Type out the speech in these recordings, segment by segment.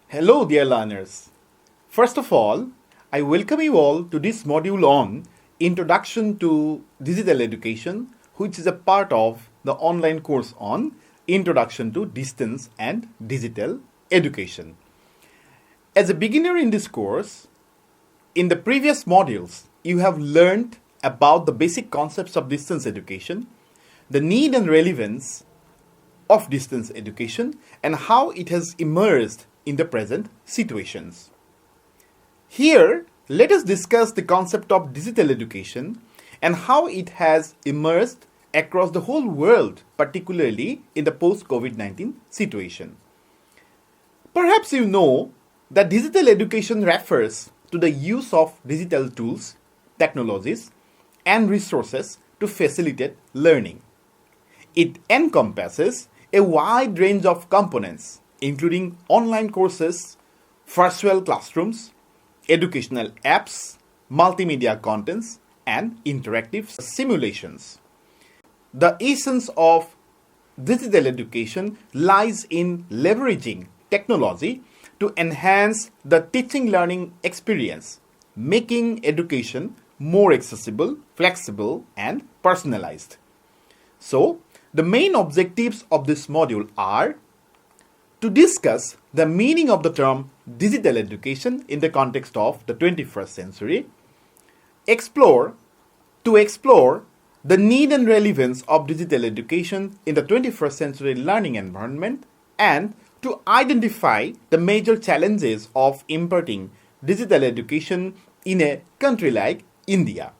Hello, dear learners. First of all, I welcome you all to this module on Introduction to Digital Education, which is a part of the online course on Introduction to Distance and Digital Education. As a beginner in this course, in the previous modules, you have learned about the basic concepts of distance education, the need and relevance of distance education, and how it has emerged in the present situations. Here, let us discuss the concept of digital education and how it has emerged across the whole world, particularly in the post-COVID-19 situation. Perhaps you know that digital education refers to the use of digital tools, technologies, and resources to facilitate learning. It encompasses a wide range of components, including online courses, virtual classrooms, educational apps, multimedia contents, and interactive simulations. The essence of digital education lies in leveraging technology to enhance the teaching learning experience, making education more accessible, flexible, and personalized. So, the main objectives of this module are to discuss the meaning of the term digital education in the context of the 21st century, explore the need and relevance of digital education in the 21st century learning environment, and to identify the major challenges of imparting digital education in a country like India.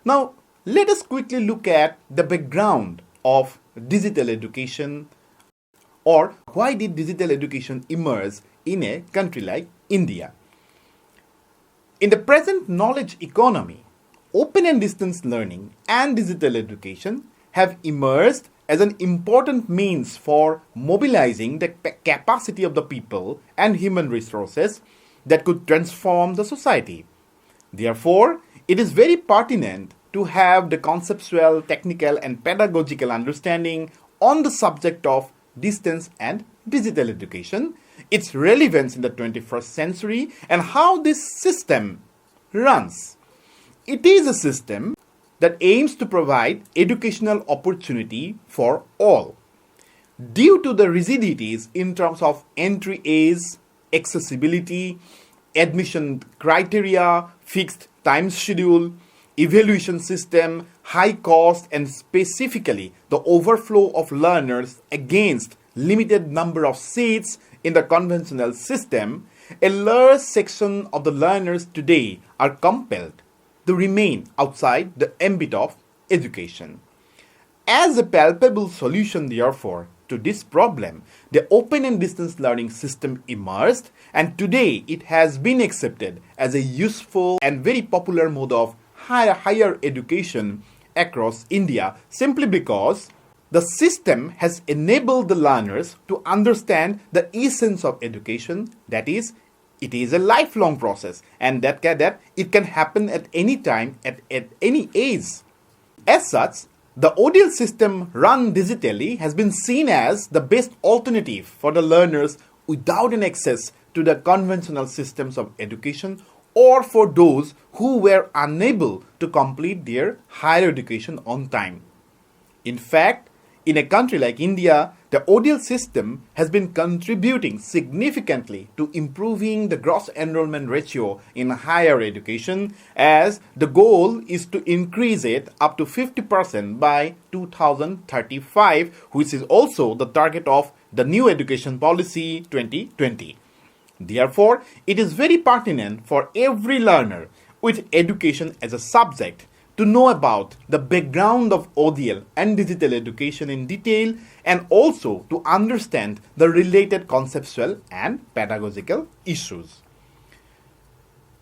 Now, let us quickly look at the background of digital education, or why did digital education emerge in a country like India? In the present knowledge economy, open and distance learning and digital education have emerged as an important means for mobilizing the capacity of the people and human resources that could transform the society. Therefore, it is very pertinent to have the conceptual, technical, and pedagogical understanding on the subject of distance and digital education, its relevance in the 21st century, and how this system runs. It is a system that aims to provide educational opportunity for all. Due to the rigidities in terms of entry age, accessibility, admission criteria, fixed time schedule, evaluation system, high cost, and specifically the overflow of learners against limited number of seats in the conventional system, a large section of the learners today are compelled to remain outside the ambit of education. As a palpable solution, therefore, to this problem, the open and distance learning system emerged, and today it has been accepted as a useful and very popular mode of higher education across India, simply because the system has enabled the learners to understand the essence of education, that is, it is a lifelong process, and that it can happen at any time, at any age. As such, the ODL system run digitally has been seen as the best alternative for the learners without an access to the conventional systems of education, or for those who were unable to complete their higher education on time. In fact, in a country like India, the ODL system has been contributing significantly to improving the gross enrollment ratio in higher education, as the goal is to increase it up to 50% by 2035, which is also the target of the new education policy 2020. Therefore, it is very pertinent for every learner with education as a subject to know about the background of ODL and digital education in detail, and also to understand the related conceptual and pedagogical issues.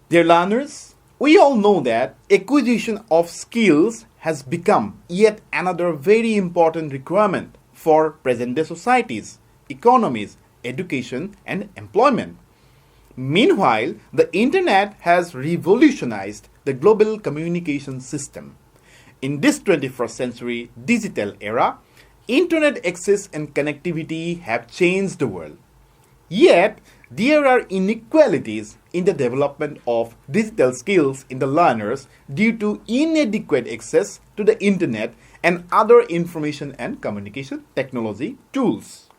Dear learners, we all know that acquisition of skills has become yet another very important requirement for present-day societies, economies, education, and employment. Meanwhile, the internet has revolutionized the global communication system. In this 21st century digital era, internet access and connectivity have changed the world. Yet, There are inequalities in the development of digital skills in the learners due to inadequate access to the internet and other information and communication technology tools.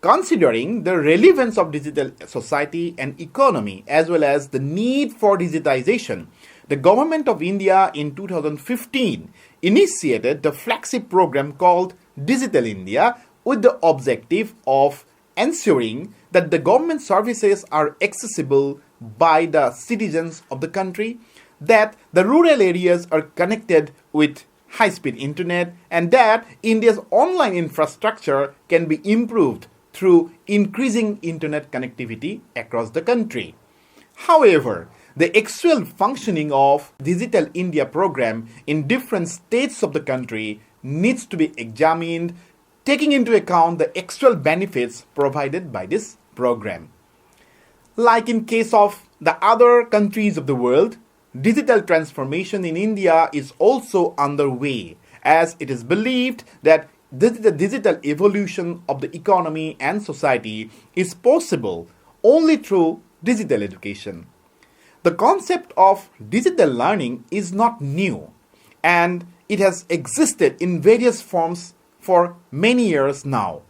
Considering the relevance of digital society and economy as well as the need for digitization, the Government of India in 2015 initiated the flagship program called Digital India with the objective of ensuring that the government services are accessible by the citizens of the country, that the rural areas are connected with high-speed internet, and that India's online infrastructure can be improved through increasing internet connectivity across the country. However, the actual functioning of Digital India program in different states of the country needs to be examined, taking into account the actual benefits provided by this program. Like in case of the other countries of the world, digital transformation in India is also underway, as it is believed that the digital evolution of the economy and society is possible only through digital education. The concept of digital learning is not new, and it has existed in various forms for many years now.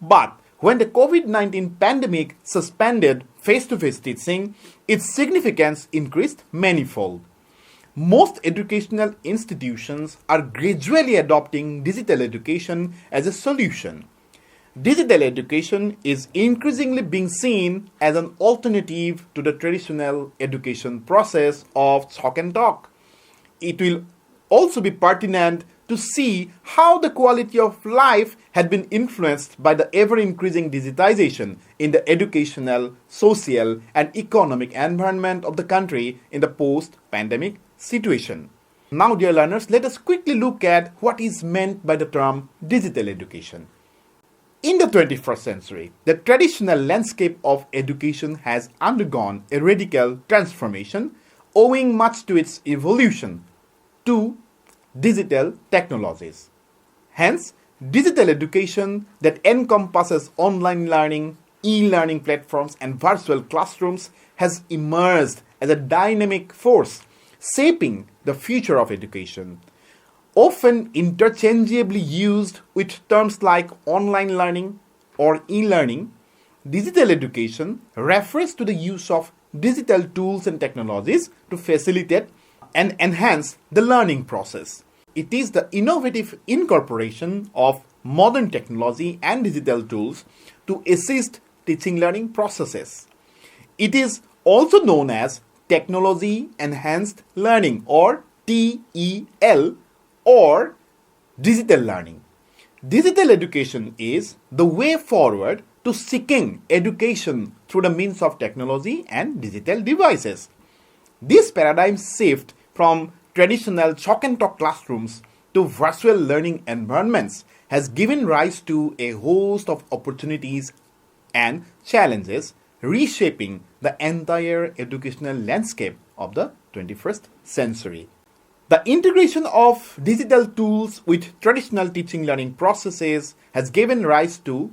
But when the COVID-19 pandemic suspended face-to-face teaching, its significance increased manifold. Most educational institutions are gradually adopting digital education as a solution. Digital education is increasingly being seen as an alternative to the traditional education process of chalk and talk. It will also be pertinent to see how the quality of life had been influenced by the ever-increasing digitization in the educational, social, and economic environment of the country in the post-pandemic situation. Now, dear learners, let us quickly look at what is meant by the term digital education. In the 21st century, the traditional landscape of education has undergone a radical transformation, owing much to its evolution to digital technologies. Hence, digital education that encompasses online learning, e-learning platforms, and virtual classrooms has emerged as a dynamic force shaping the future of education. Often interchangeably used with terms like online learning or e-learning, digital education refers to the use of digital tools and technologies to facilitate and enhance the learning process. It is the innovative incorporation of modern technology and digital tools to assist teaching learning processes. It is also known as Technology Enhanced Learning or TEL or digital learning. Digital education is the way forward to seeking education through the means of technology and digital devices. This paradigm shift from traditional chalk and talk classrooms to virtual learning environments has given rise to a host of opportunities and challenges, reshaping the entire educational landscape of the 21st century. The integration of digital tools with traditional teaching learning processes has given rise to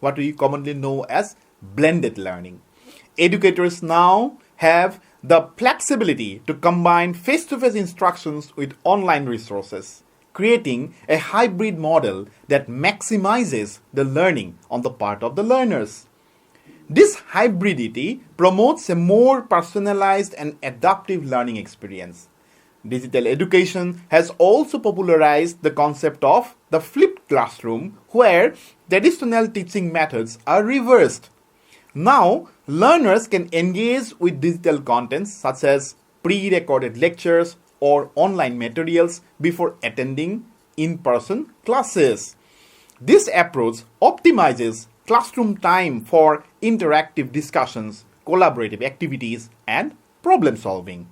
what we commonly know as blended learning. Educators now have the flexibility to combine face-to-face instructions with online resources, creating a hybrid model that maximizes the learning on the part of the learners. This hybridity promotes a more personalized and adaptive learning experience. Digital education has also popularized the concept of the flipped classroom, where traditional teaching methods are reversed. Now, learners can engage with digital contents such as pre-recorded lectures or online materials before attending in-person classes. This approach optimizes classroom time for interactive discussions, collaborative activities, and problem solving.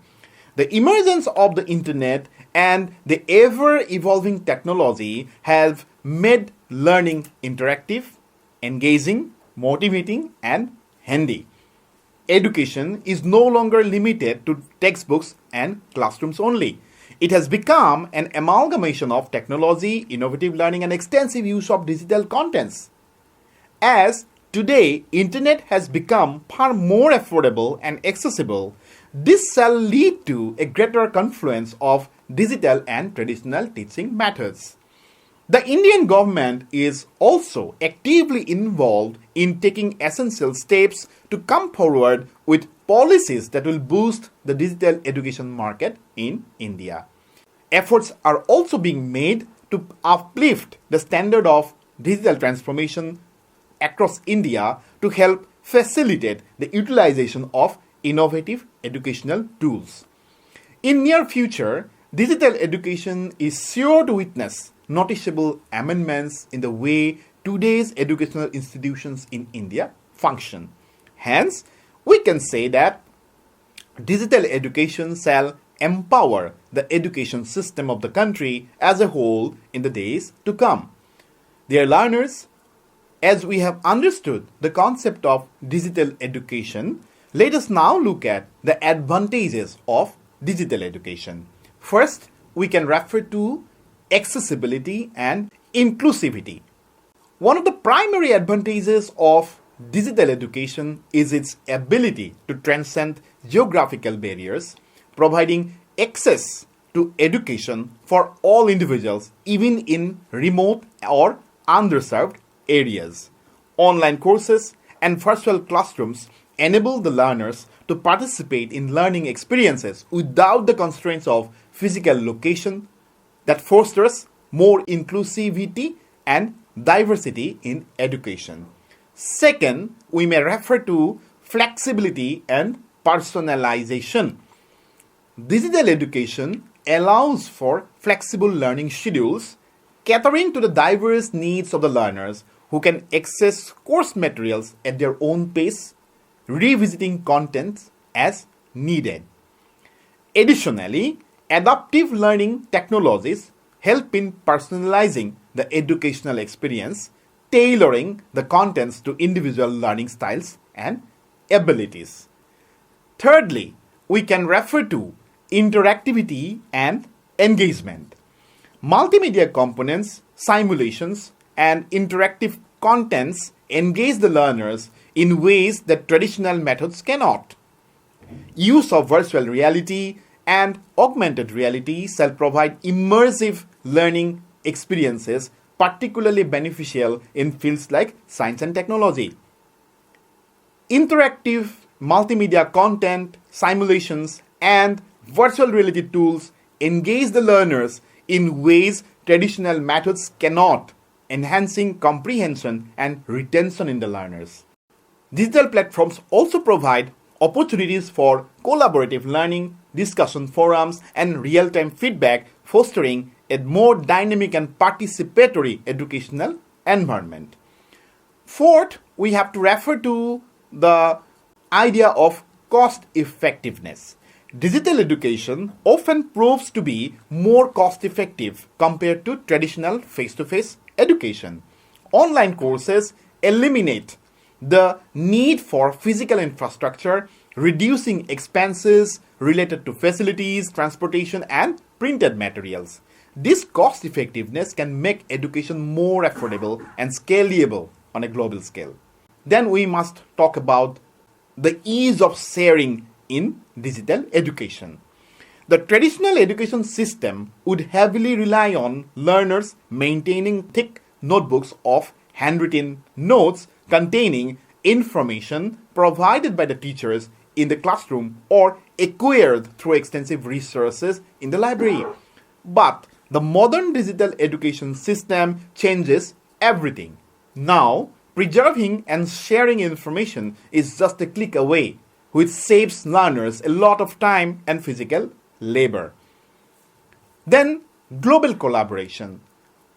The emergence of the internet and the ever-evolving technology have made learning interactive, engaging, motivating, and handy. Education is no longer limited to textbooks and classrooms only. It has become an amalgamation of technology, innovative learning, and extensive use of digital contents. As Today, internet has become far more affordable and accessible. This shall lead to a greater confluence of digital and traditional teaching methods. The Indian government is also actively involved in taking essential steps to come forward with policies that will boost the digital education market in India. Efforts are also being made to uplift the standard of digital transformation across India to help facilitate the utilization of innovative educational tools. In near future, digital education is sure to witness noticeable amendments in the way today's educational institutions in India function. Hence, we can say that digital education shall empower the education system of the country as a whole in the days to come. Dear learners, as we have understood the concept of digital education, let us now look at the advantages of digital education. First, we can refer to accessibility and inclusivity. One of the primary advantages of digital education is its ability to transcend geographical barriers, providing access to education for all individuals, even in remote or underserved areas. Online courses and virtual classrooms enable the learners to participate in learning experiences without the constraints of physical location that fosters more inclusivity and diversity in education. Second, we may refer to flexibility and personalization. Digital education allows for flexible learning schedules, catering to the diverse needs of the learners who can access course materials at their own pace, revisiting content as needed. Additionally, adaptive learning technologies help in personalizing the educational experience, tailoring the contents to individual learning styles and abilities. Thirdly, we can refer to interactivity and engagement. Multimedia components, simulations, and interactive contents engage the learners in ways that traditional methods cannot. Use of virtual reality and augmented reality shall provide immersive learning experiences, particularly beneficial in fields like science and technology. Interactive multimedia content, simulations, and virtual reality tools engage the learners in ways traditional methods cannot, enhancing comprehension and retention in the learners. Digital platforms also provide opportunities for collaborative learning, discussion forums, and real-time feedback, fostering a more dynamic and participatory educational environment. Fourth, we have to refer to the idea of cost effectiveness. Digital education often proves to be more cost effective compared to traditional face-to-face education. Online courses eliminate the need for physical infrastructure, reducing expenses related to facilities, transportation, and printed materials. This cost effectiveness can make education more affordable and scalable on a global scale. Then we must talk about the ease of sharing in digital education. The traditional education system would heavily rely on learners maintaining thick notebooks of handwritten notes containing information provided by the teachers in the classroom or acquired through extensive resources in the library. But the modern digital education system changes everything. Now, preserving and sharing information is just a click away, which saves learners a lot of time and physical labor. Then, global collaboration.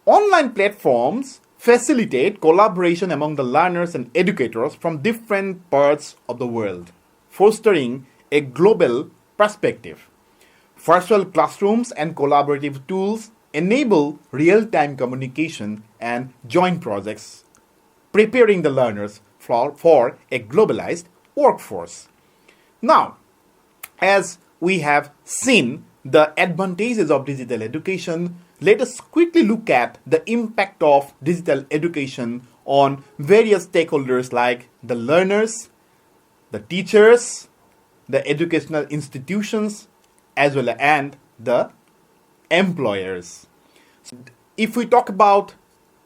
Online platforms facilitate collaboration among the learners and educators from different parts of the world, fostering a global perspective. Virtual classrooms and collaborative tools enable real-time communication and joint projects, preparing the learners for a globalized workforce. Now, as we have seen the advantages of digital education, let us quickly look at the impact of digital education on various stakeholders like the learners, the teachers, the educational institutions, as well as the employers. If we talk about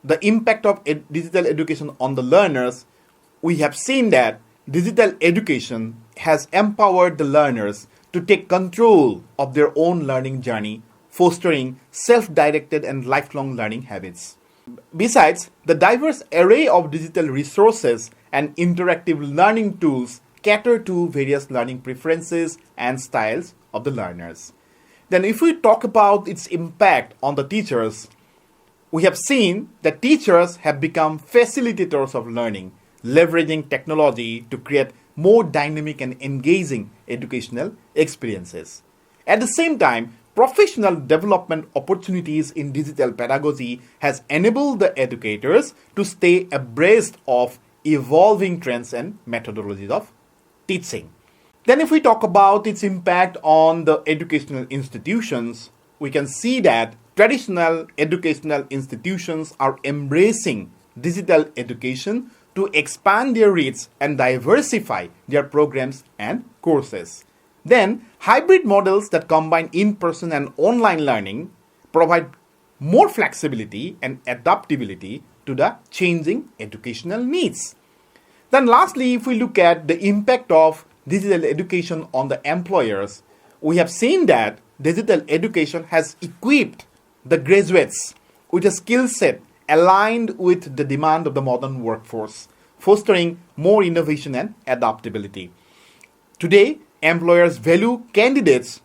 the impact of digital education on the learners, we have seen that digital education has empowered the learners to take control of their own learning journey, fostering self-directed and lifelong learning habits. Besides, the diverse array of digital resources and interactive learning tools cater to various learning preferences and styles of the learners. Then if we talk about its impact on the teachers, we have seen that teachers have become facilitators of learning, leveraging technology to create more dynamic and engaging educational experiences. At the same time, professional development opportunities in digital pedagogy has enabled the educators to stay abreast of evolving trends and methodologies of teaching. Then if we talk about its impact on the educational institutions, we can see that traditional educational institutions are embracing digital education to expand their reach and diversify their programs and courses. Then, hybrid models that combine in-person and online learning provide more flexibility and adaptability to the changing educational needs. Then lastly, if we look at the impact of digital education on the employers, we have seen that digital education has equipped the graduates with a skill set aligned with the demand of the modern workforce, fostering more innovation and adaptability. Today, employers value candidates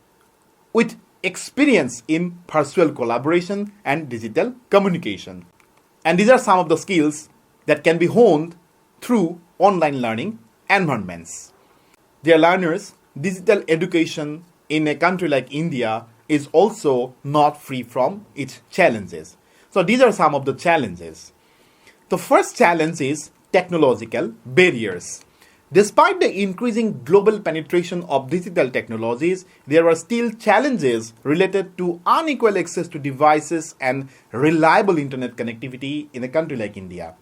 with experience in virtual collaboration and digital communication. And these are some of the skills that can be honed through online learning environments. Dear learners, digital education in a country like India is also not free from its challenges. So these are some of the challenges. The first challenge is technological barriers. Despite the increasing global penetration of digital technologies, there are still challenges related to unequal access to devices and reliable internet connectivity in a country like India.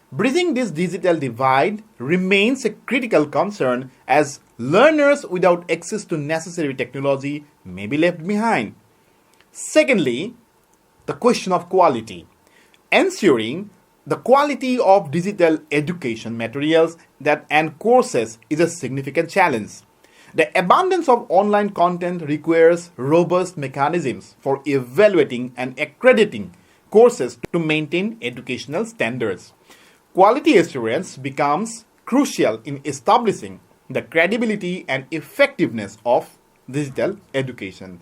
Bridging this digital divide remains a critical concern as learners without access to necessary technology may be left behind. Secondly, the question of quality. Ensuring the quality of digital education materials and courses is a significant challenge. The abundance of online content requires robust mechanisms for evaluating and accrediting courses to maintain educational standards. Quality assurance becomes crucial in establishing the credibility and effectiveness of digital education.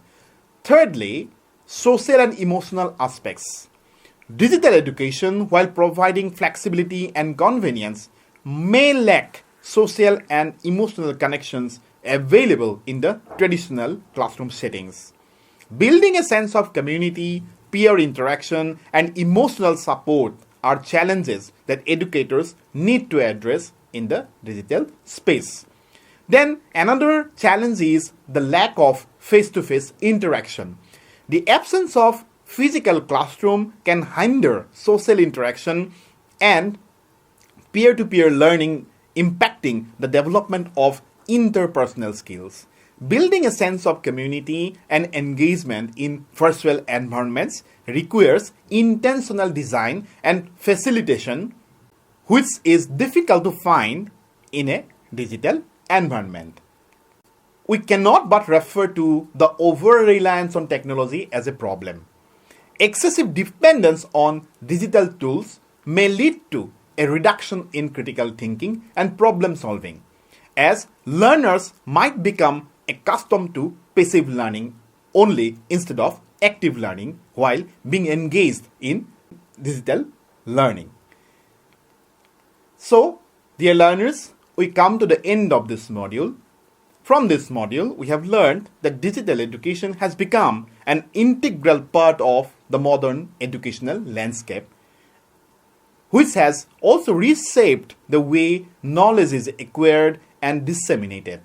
Thirdly, social and emotional aspects. Digital education, while providing flexibility and convenience, may lack social and emotional connections available in the traditional classroom settings. Building a sense of community, peer interaction, and emotional support are challenges that educators need to address in the digital space. Then another challenge is the lack of face-to-face interaction. The absence of physical classroom can hinder social interaction and peer-to-peer learning, impacting the development of interpersonal skills. Building a sense of community and engagement in virtual environments requires intentional design and facilitation, which is difficult to find in a digital environment. We cannot but refer to the over-reliance on technology as a problem. Excessive dependence on digital tools may lead to a reduction in critical thinking and problem solving, as learners might become accustomed to passive learning only instead of active learning while being engaged in digital learning. So, dear learners, we come to the end of this module. From this module, we have learned that digital education has become an integral part of the modern educational landscape, which has also reshaped the way knowledge is acquired and disseminated.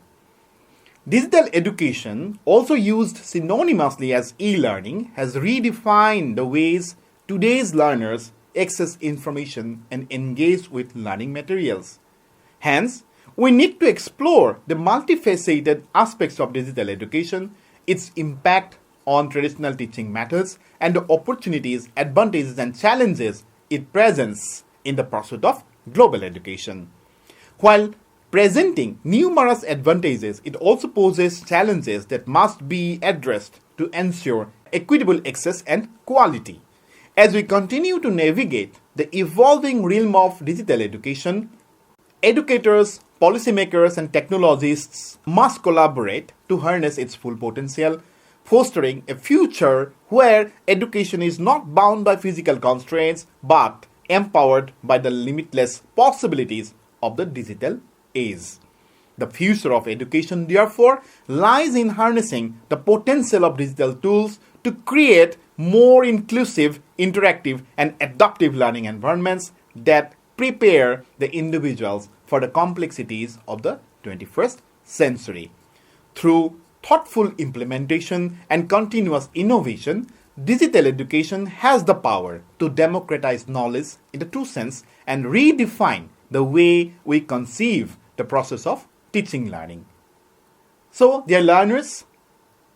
Digital education, also used synonymously as e-learning, has redefined the ways today's learners access information and engage with learning materials. Hence, we need to explore the multifaceted aspects of digital education, its impact on traditional teaching methods, and the opportunities, advantages, and challenges it presents in the pursuit of global education. While presenting numerous advantages, it also poses challenges that must be addressed to ensure equitable access and quality. As we continue to navigate the evolving realm of digital education, educators, policymakers, and technologists must collaborate to harness its full potential, fostering a future where education is not bound by physical constraints but empowered by the limitless possibilities of the digital age. The future of education, therefore, lies in harnessing the potential of digital tools to create more inclusive, interactive, and adaptive learning environments that prepare the individuals for the complexities of the 21st century. Through thoughtful implementation and continuous innovation, digital education has the power to democratize knowledge in the true sense and redefine the way we conceive the process of teaching learning. So, dear learners,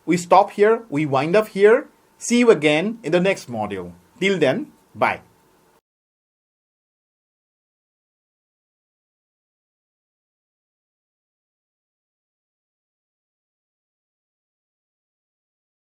we stop here, we wind up here. See you again in the next module. Till then, bye.